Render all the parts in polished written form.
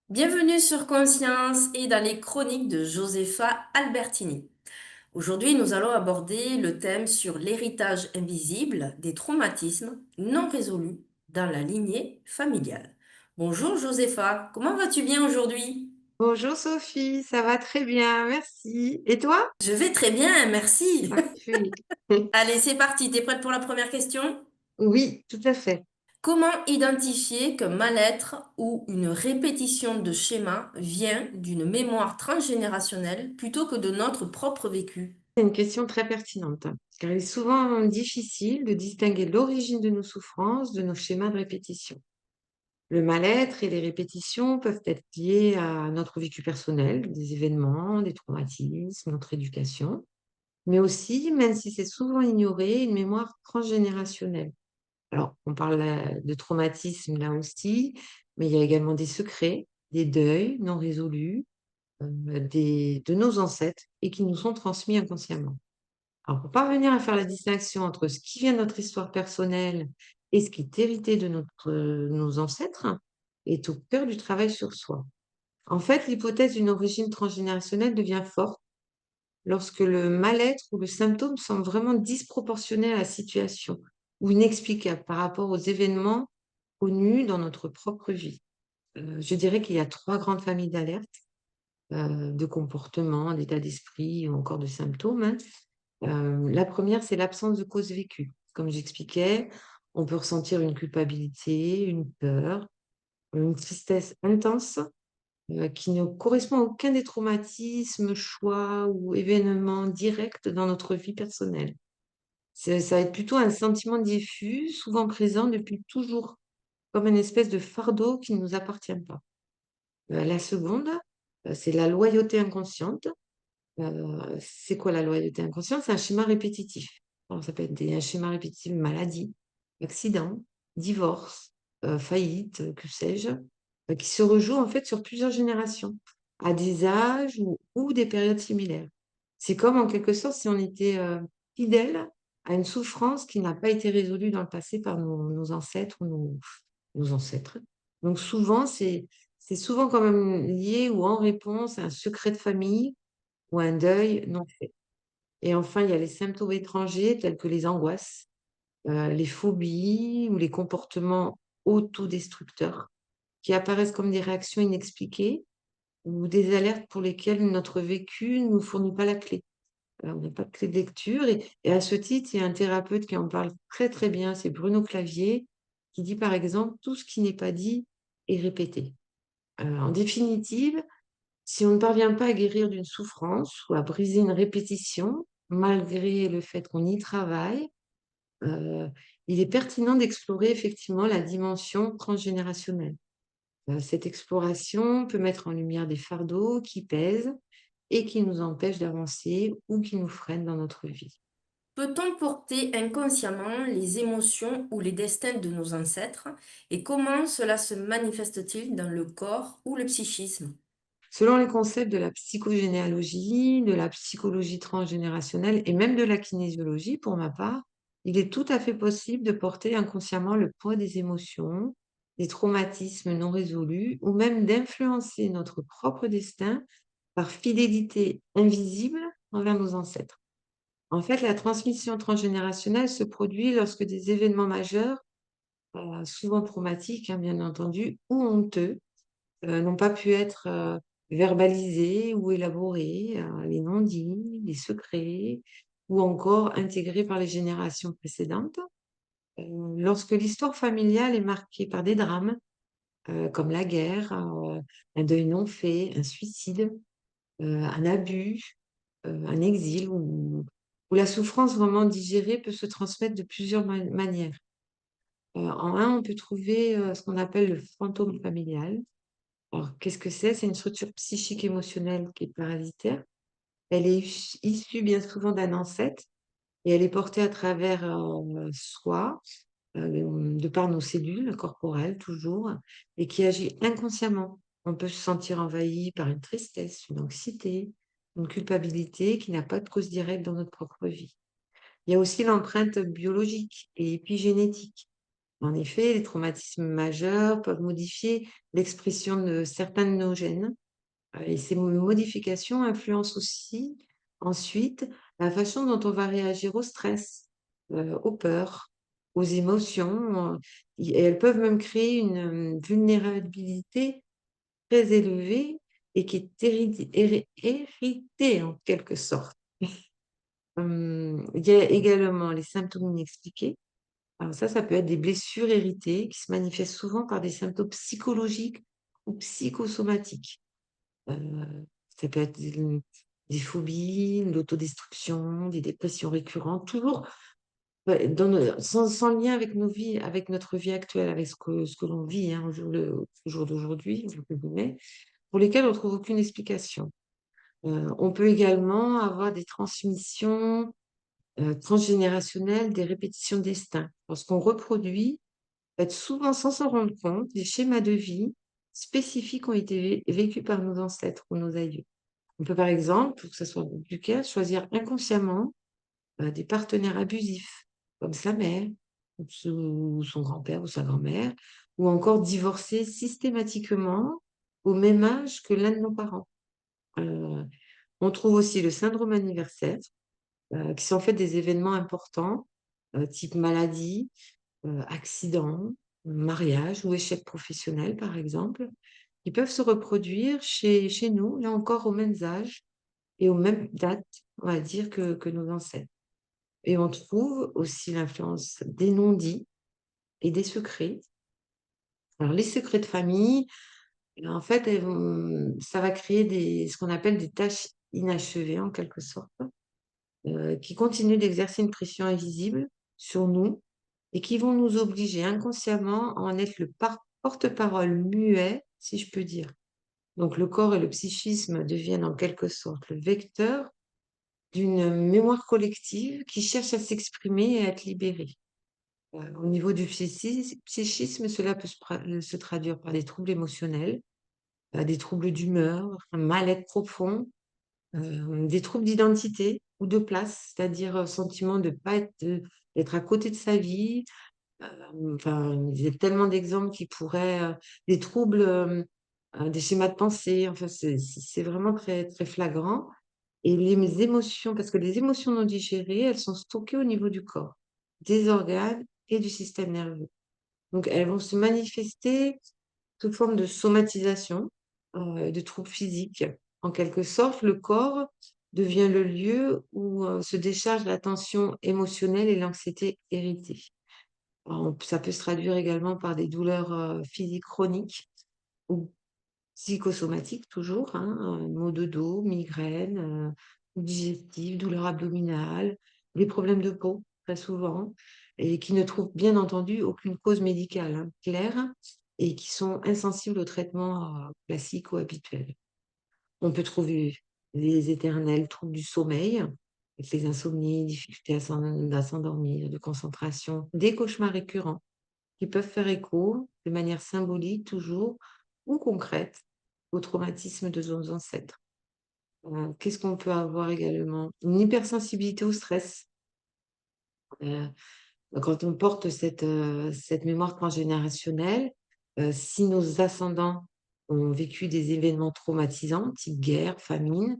Bienvenue sur Conscience et dans les chroniques de Josefa Albertini. Aujourd'hui, nous allons aborder le thème sur l'héritage invisible des traumatismes non résolus dans la lignée familiale. Bonjour Josefa, comment vas-tu bien aujourd'hui? Bonjour Sophie, ça va très bien, merci. Et toi? Je vais très bien, merci. Parfait. Allez, c'est parti, t'es prête pour la première question? Oui, tout à fait. Comment identifier qu'un mal-être ou une répétition de schéma vient d'une mémoire transgénérationnelle plutôt que de notre propre vécu? C'est une question très pertinente, car il est souvent difficile de distinguer l'origine de nos souffrances de nos schémas de répétition. Le mal-être et les répétitions peuvent être liés à notre vécu personnel, des événements, des traumatismes, notre éducation, mais aussi, même si c'est souvent ignoré, une mémoire transgénérationnelle. Alors, on parle de traumatisme là aussi, mais il y a également des secrets, des deuils non résolus, de nos ancêtres et qui nous sont transmis inconsciemment. Alors, pour parvenir à faire la distinction entre ce qui vient de notre histoire personnelle et ce qui est hérité de nos ancêtres, est au cœur du travail sur soi. En fait, l'hypothèse d'une origine transgénérationnelle devient forte lorsque le mal-être ou le symptôme semble vraiment disproportionné à la situation ou inexplicable par rapport aux événements connus dans notre propre vie. Je dirais qu'il y a trois grandes familles d'alertes, de comportements, d'état d'esprit ou encore de symptômes, hein. La première, c'est l'absence de cause vécue. Comme j'expliquais, on peut ressentir une culpabilité, une peur, une tristesse intense, qui ne correspond à aucun des traumatismes, choix ou événements directs dans notre vie personnelle. Ça va être plutôt un sentiment diffus, souvent présent depuis toujours, comme une espèce de fardeau qui ne nous appartient pas. La seconde, c'est la loyauté inconsciente. C'est quoi la loyauté inconsciente? C'est un schéma répétitif. Alors ça peut être un schéma répétitif, maladie, accident, divorce, faillite, que sais-je, qui se rejoue en fait sur plusieurs générations, à des âges ou des périodes similaires. C'est comme en quelque sorte si on était fidèle à une souffrance qui n'a pas été résolue dans le passé par nos ancêtres ou nos ancêtres. Donc souvent, c'est souvent quand même lié ou en réponse à un secret de famille ou un deuil non fait. Et enfin, il y a les symptômes étrangers tels que les angoisses, les phobies ou les comportements autodestructeurs qui apparaissent comme des réactions inexpliquées ou des alertes pour lesquelles notre vécu ne nous fournit pas la clé. On n'a pas de clé de lecture et à ce titre, il y a un thérapeute qui en parle très, très bien, c'est Bruno Clavier, qui dit par exemple: «Tout ce qui n'est pas dit est répété». En définitive, si on ne parvient pas à guérir d'une souffrance ou à briser une répétition, malgré le fait qu'on y travaille, heu, il est pertinent d'explorer effectivement la dimension transgénérationnelle. Cette exploration peut mettre en lumière des fardeaux qui pèsent et qui nous empêchent d'avancer ou qui nous freinent dans notre vie. Peut-on porter inconsciemment les émotions ou les destins de nos ancêtres et comment cela se manifeste-t-il dans le corps ou le psychisme? Selon les concepts de la psychogénéalogie, de la psychologie transgénérationnelle et même de la kinésiologie, pour ma part, il est tout à fait possible de porter inconsciemment le poids des émotions, des traumatismes non résolus, ou même d'influencer notre propre destin par fidélité invisible envers nos ancêtres. En fait, la transmission transgénérationnelle se produit lorsque des événements majeurs, souvent traumatiques, hein, bien entendu, ou honteux, n'ont pas pu être, verbalisés ou élaborés, les non-dits, les secrets ou encore intégrés par les générations précédentes. Lorsque l'histoire familiale est marquée par des drames, comme la guerre, un deuil non fait, un suicide, un abus, un exil où la souffrance vraiment digérée peut se transmettre de plusieurs manières. En un, on peut trouver, ce qu'on appelle le fantôme familial. Alors, qu'est-ce que c'est? C'est une structure psychique émotionnelle qui est parasitaire. Elle est issue bien souvent d'un ancêtre et elle est portée à travers, soi, de par nos cellules corporelles toujours et qui agit inconsciemment. On peut se sentir envahi par une tristesse, une anxiété, une culpabilité qui n'a pas de cause directe dans notre propre vie. Il y a aussi l'empreinte biologique et épigénétique. En effet, les traumatismes majeurs peuvent modifier l'expression de certains de nos gènes, et ces modifications influencent aussi ensuite la façon dont on va réagir au stress, aux peurs, aux émotions, et elles peuvent même créer une, vulnérabilité très élevée et qui est héritée en quelque sorte. Il y a également les symptômes inexpliqués. Alors ça peut être des blessures héritées qui se manifestent souvent par des symptômes psychologiques ou psychosomatiques. Ça peut être des phobies, l'autodestruction, des dépressions récurrentes, toujours, dans sans lien avec nos vies, avec notre vie actuelle, avec ce que l'on vit, hein, au jour d'aujourd'hui, entre guillemets, pour lesquels on trouve aucune explication. On peut également avoir des transmissions, transgénérationnelles, des répétitions de destin. Lorsqu'on reproduit, en fait, souvent sans s'en rendre compte, des schémas de vie spécifiques ont été vécus par nos ancêtres ou nos aïeux. On peut par exemple, pour que ça soit plus clair, choisir inconsciemment, des partenaires abusifs, comme sa mère ou son grand-père ou sa grand-mère, ou encore divorcer systématiquement au même âge que l'un de nos parents. Heu, on trouve aussi le syndrome anniversaire, qui sont en fait des événements importants, type maladie, accident, mariage ou échec professionnel par exemple, qui peuvent se reproduire chez nous, là encore aux mêmes âges et aux mêmes dates, on va dire, que nos ancêtres. Et on trouve aussi l'influence des non-dits et des secrets. Alors les secrets de famille, en fait, ça va créer ce qu'on appelle des tâches inachevées en quelque sorte, qui continuent d'exercer une pression invisible sur nous et qui vont nous obliger inconsciemment à en être le porte-parole muet, si je peux dire. Donc le corps et le psychisme deviennent en quelque sorte le vecteur d'une mémoire collective qui cherche à s'exprimer et à être libérée. Au niveau du psychisme, cela peut se traduire par des troubles émotionnels, des troubles d'humeur, un mal-être profond, des troubles d'identité ou de place, c'est-à-dire, sentiment de pas être d'être à côté de sa vie. Enfin, il y a tellement d'exemples qui pourraient, des troubles, des schémas de pensée, enfin c'est vraiment très, très flagrant. Et les émotions, parce que les émotions non digérées, elles sont stockées au niveau du corps, des organes et du système nerveux. Donc elles vont se manifester sous forme de somatisation, de troubles physiques. En quelque sorte, le corps devient le lieu où, se décharge la tension émotionnelle et l'anxiété héritée. Alors ça peut se traduire également par des douleurs, physiques chroniques ou psychosomatiques toujours, hein, maux de dos, migraines, digestifs, douleurs abdominales, des problèmes de peau, très souvent, et qui ne trouvent bien entendu aucune cause médicale, hein, claire, et qui sont insensibles aux traitements, classiques ou habituels. On peut trouver les éternels troubles du sommeil, avec les insomnies, difficultés à s'endormir, de concentration, des cauchemars récurrents qui peuvent faire écho, de manière symbolique toujours ou concrète, au traumatisme de nos ancêtres. Qu'est-ce qu'on peut avoir également? Une hypersensibilité au stress. Heu, quand on porte cette mémoire transgénérationnelle, si nos ascendants ont vécu des événements traumatisants, type guerre, famine,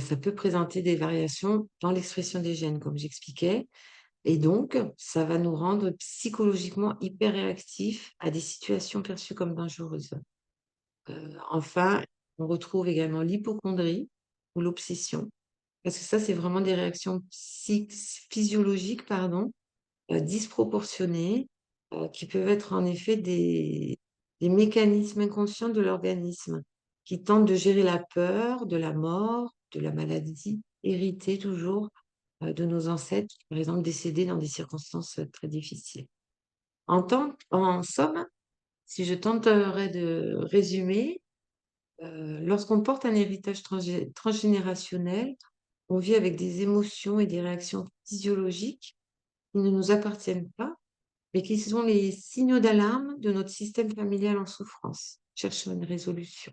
ça peut présenter des variations dans l'expression des gènes, comme j'expliquais. Et donc, ça va nous rendre psychologiquement hyper réactifs à des situations perçues comme dangereuses. Enfin, on retrouve également l'hypocondrie ou l'obsession, parce que ça, c'est vraiment des réactions physiologiques, pardon, disproportionnées, qui peuvent être en effet des mécanismes inconscients de l'organisme, qui tentent de gérer la peur de la mort, de la maladie, héritée toujours, de nos ancêtres, par exemple décédés dans des circonstances, très difficiles. En somme, si je tenterais de résumer, lorsqu'on porte un héritage transgénérationnel, on vit avec des émotions et des réactions physiologiques qui ne nous appartiennent pas, mais qui sont les signaux d'alarme de notre système familial en souffrance, cherchant une résolution.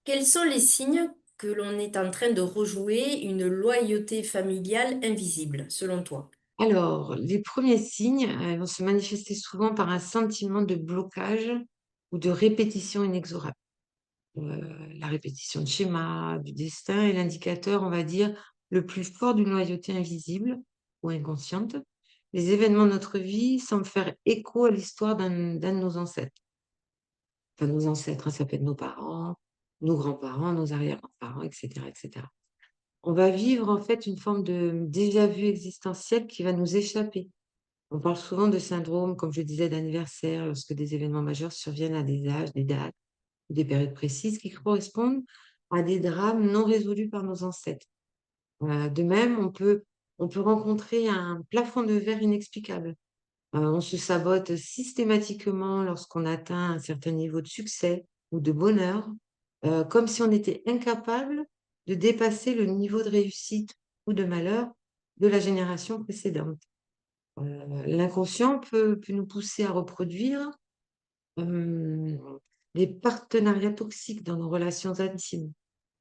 Quels sont les signes que l'on est en train de rejouer une loyauté familiale invisible, selon toi? Alors, les premiers signes, vont se manifester souvent par un sentiment de blocage ou de répétition inexorable. La répétition de schémas, du destin est l'indicateur, on va dire, le plus fort d'une loyauté invisible ou inconsciente. Les événements de notre vie semblent faire écho à l'histoire d'un de nos ancêtres. Enfin, nos ancêtres, hein, ça peut être nos parents, nos grands-parents, nos arrière-grands-parents, et cetera. On va vivre en fait une forme de déjà-vu existentiel qui va nous échapper. On parle souvent de syndrome, comme je disais, d'anniversaire, lorsque des événements majeurs surviennent à des âges, des dates, ou des périodes précises qui correspondent à des drames non résolus par nos ancêtres. De même, on peut rencontrer un plafond de verre inexplicable. On se sabote systématiquement lorsqu'on atteint un certain niveau de succès ou de bonheur, comme si on était incapable de dépasser le niveau de réussite ou de malheur de la génération précédente. L'inconscient peut nous pousser à reproduire, hem, des partenariats toxiques dans nos relations intimes,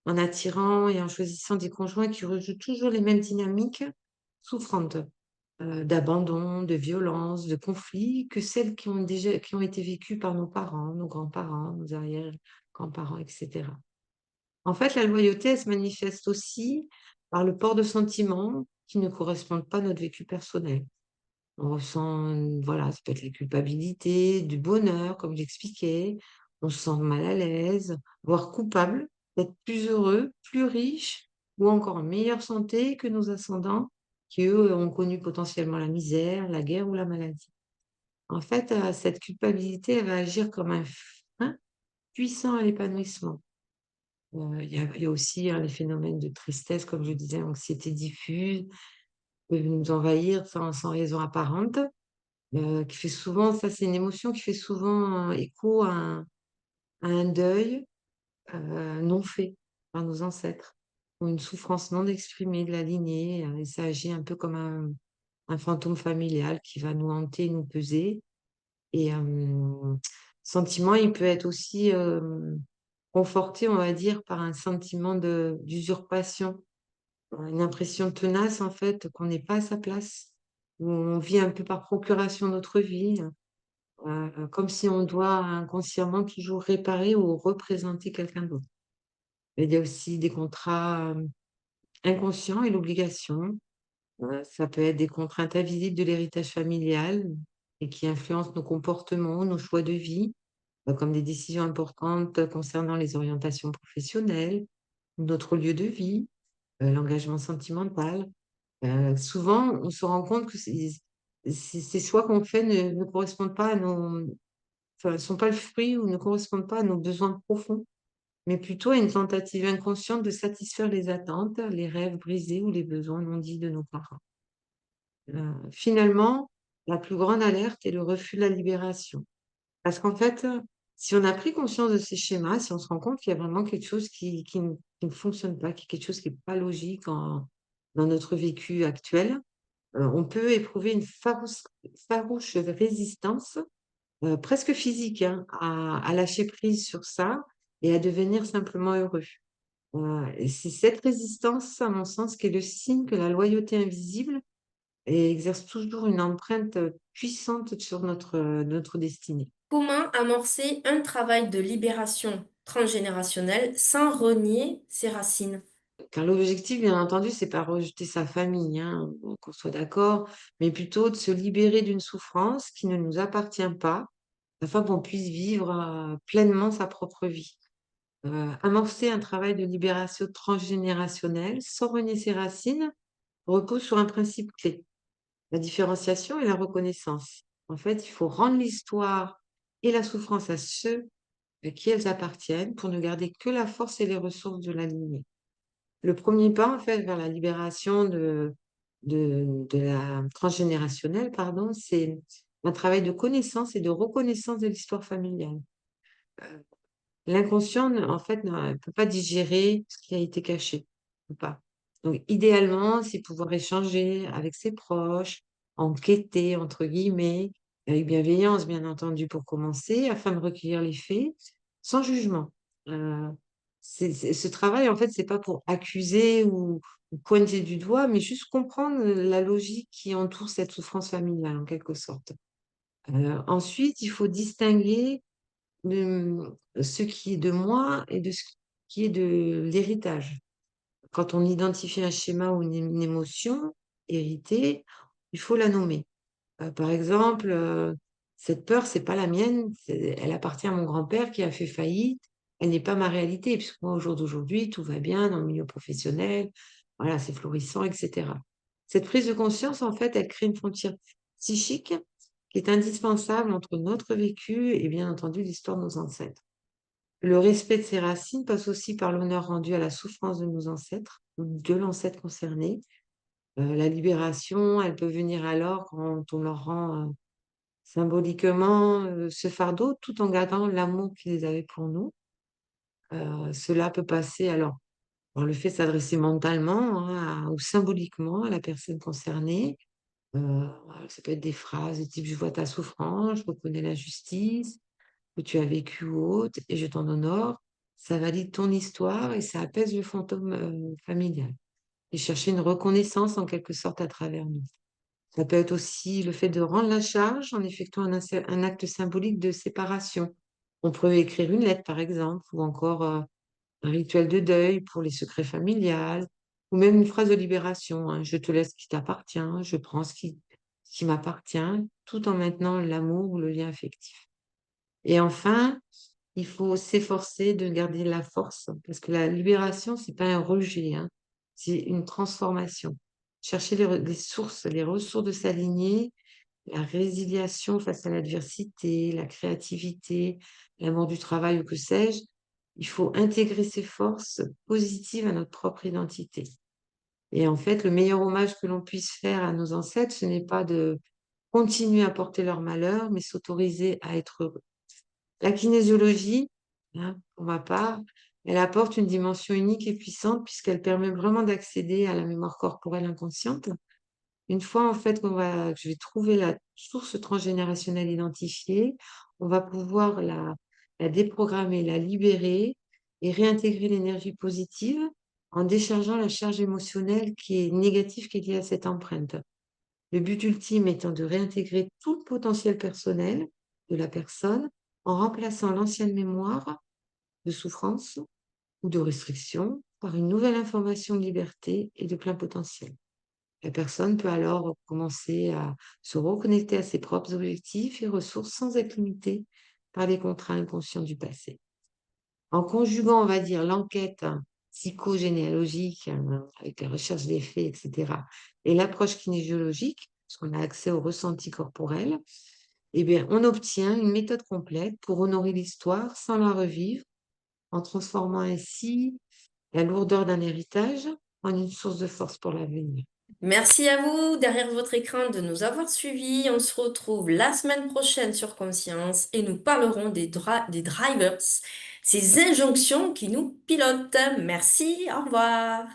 en attirant et en choisissant des conjoints qui rejouent toujours les mêmes dynamiques souffrantes, d'abandon, de violence, de conflits que celles qui ont été vécues par nos parents, nos grands-parents, nos arrière-grands-parents, et cetera. En fait, la loyauté, elle se manifeste aussi par le port de sentiments qui ne correspondent pas à notre vécu personnel. On ressent, voilà, ça peut être la culpabilité, du bonheur, comme j'expliquais. On se sent mal à l'aise, voire coupable d'être plus heureux, plus riche ou encore en meilleure santé que nos ascendants qui, eux, ont connu potentiellement la misère, la guerre ou la maladie. En fait, cette culpabilité, elle va agir comme un frein puissant à l'épanouissement. Il y a aussi, hein, les phénomènes de tristesse, comme je disais, anxiété diffuse, peuvent nous envahir sans raison apparente. Qui fait souvent ça, c'est une émotion qui fait souvent, écho à un deuil, non fait par nos ancêtres ou une souffrance non exprimée de la lignée, et ça agit un peu comme un fantôme familial qui va nous hanter, nous peser et sentiment, il peut être aussi, conforté, on va dire, par un sentiment de d'usurpation, une impression tenace, en fait, qu'on n'est pas à sa place, où on vit un peu par procuration notre vie. Comme si on doit inconsciemment toujours réparer ou représenter quelqu'un d'autre. Il y a aussi des contrats, inconscients et l'obligation. Ça peut être des contraintes invisibles de l'héritage familial et qui influencent nos comportements, nos choix de vie, comme des décisions importantes concernant les orientations professionnelles, notre lieu de vie, l'engagement sentimental. Souvent, on se rend compte que ces choix qu'on fait ne correspondent pas à nos enfin, sont pas le fruit ou ne correspondent pas à nos besoins profonds, mais plutôt à une tentative inconsciente de satisfaire les attentes, les rêves brisés ou les besoins non dits de nos parents. Finalement, la plus grande alerte est le refus de la libération. Parce qu'en fait, si on a pris conscience de ces schémas, si on se rend compte qu'il y a vraiment quelque chose qui ne fonctionne pas, qu'il y a quelque chose qui est pas logique dans notre vécu actuel, on peut éprouver une farouche résistance presque physique, hein, à lâcher prise sur ça et à devenir simplement heureux. Et c'est cette résistance, à mon sens, qui est le signe que la loyauté invisible exerce toujours une empreinte, puissante sur notre destinée. Comment amorcer un travail de libération transgénérationnelle sans renier ses racines? Car l'objectif, bien entendu, c'est pas rejeter sa famille, hein, qu'on soit d'accord, mais plutôt de se libérer d'une souffrance qui ne nous appartient pas, afin qu'on puisse vivre, pleinement sa propre vie. Amorcer un travail de libération transgénérationnelle sans renier ses racines repose sur un principe clé, la différenciation et la reconnaissance. En fait, il faut rendre l'histoire et la souffrance à ceux à qui elles appartiennent pour ne garder que la force et les ressources de la lignée. Le premier pas, en fait, vers la libération de la transgénérationnelle, pardon, c'est un travail de connaissance et de reconnaissance de l'histoire familiale. L'inconscient, en fait, ne peut pas digérer ce qui a été caché, peut pas. Donc idéalement, c'est pouvoir échanger avec ses proches, «enquêter» entre guillemets, avec bienveillance bien entendu pour commencer, afin de recueillir les faits, sans jugement. Heu Ce travail, en fait, c'est pas pour accuser ou pointer du doigt, mais juste comprendre la logique qui entoure cette souffrance familiale, en quelque sorte. Ensuite, il faut distinguer ce qui est de moi et de ce qui est de l'héritage. Quand on identifie un schéma ou une émotion héritée, il faut la nommer. Par exemple, cette peur, c'est pas la mienne, elle appartient à mon grand-père qui a fait faillite. Elle n'est pas ma réalité, puisque moi, au jour d'aujourd'hui, tout va bien dans le milieu professionnel, voilà, c'est florissant, etc. Cette prise de conscience, en fait, elle crée une frontière psychique qui est indispensable entre notre vécu et bien entendu l'histoire de nos ancêtres. Le respect de ces racines passe aussi par l'honneur rendu à la souffrance de nos ancêtres ou de l'ancêtre concerné. La libération, elle peut venir alors quand on leur rend symboliquement ce fardeau tout en gardant l'amour qu'ils avaient pour nous. Cela peut passer alors par le fait de s'adresser mentalement, hein, ou symboliquement à la personne concernée. Ça peut être des phrases du type: «Je vois ta souffrance, je reconnais l'injustice que tu as vécue ou autre et je t'en honore». Ça valide ton histoire et ça apaise le fantôme, familial et chercher une reconnaissance en quelque sorte à travers nous. Ça peut être aussi le fait de rendre la charge en effectuant un acte symbolique de séparation. On peut écrire une lettre, par exemple, ou encore un rituel de deuil pour les secrets familiales, ou même une phrase de libération, hein: «Je te laisse ce qui t'appartient, je prends ce qui m'appartient», tout en maintenant l'amour ou le lien affectif. Et enfin, il faut s'efforcer de garder la force, parce que la libération, c'est pas un rejet, hein, c'est une transformation. Chercher les sources, les ressources de sa lignée, la résiliation face à l'adversité, la créativité, l'amour du travail ou que sais-je, il faut intégrer ces forces positives à notre propre identité. Et en fait, le meilleur hommage que l'on puisse faire à nos ancêtres, ce n'est pas de continuer à porter leur malheur, mais s'autoriser à être heureux. La kinésiologie, hein, pour ma part, elle apporte une dimension unique et puissante puisqu'elle permet vraiment d'accéder à la mémoire corporelle inconsciente. Une fois en fait que je vais trouver la source transgénérationnelle identifiée, on va pouvoir la déprogrammer, la libérer et réintégrer l'énergie positive en déchargeant la charge émotionnelle qui est négative, qui est liée à cette empreinte. Le but ultime étant de réintégrer tout le potentiel personnel de la personne en remplaçant l'ancienne mémoire de souffrance ou de restriction par une nouvelle information de liberté et de plein potentiel. La personne peut alors commencer à se reconnecter à ses propres objectifs et ressources sans être limitée par les contraintes inconscients du passé. En conjuguant, on va dire, l'enquête psychogénéalogique, avec la recherche des faits, etc., et l'approche kinésiologique, parce qu'on a accès au ressenti corporel, eh bien, on obtient une méthode complète pour honorer l'histoire sans la revivre, en transformant ainsi la lourdeur d'un héritage en une source de force pour l'avenir. Merci à vous derrière votre écran de nous avoir suivis. On se retrouve la semaine prochaine sur Conscience et nous parlerons des drivers, ces injonctions qui nous pilotent. Merci, au revoir.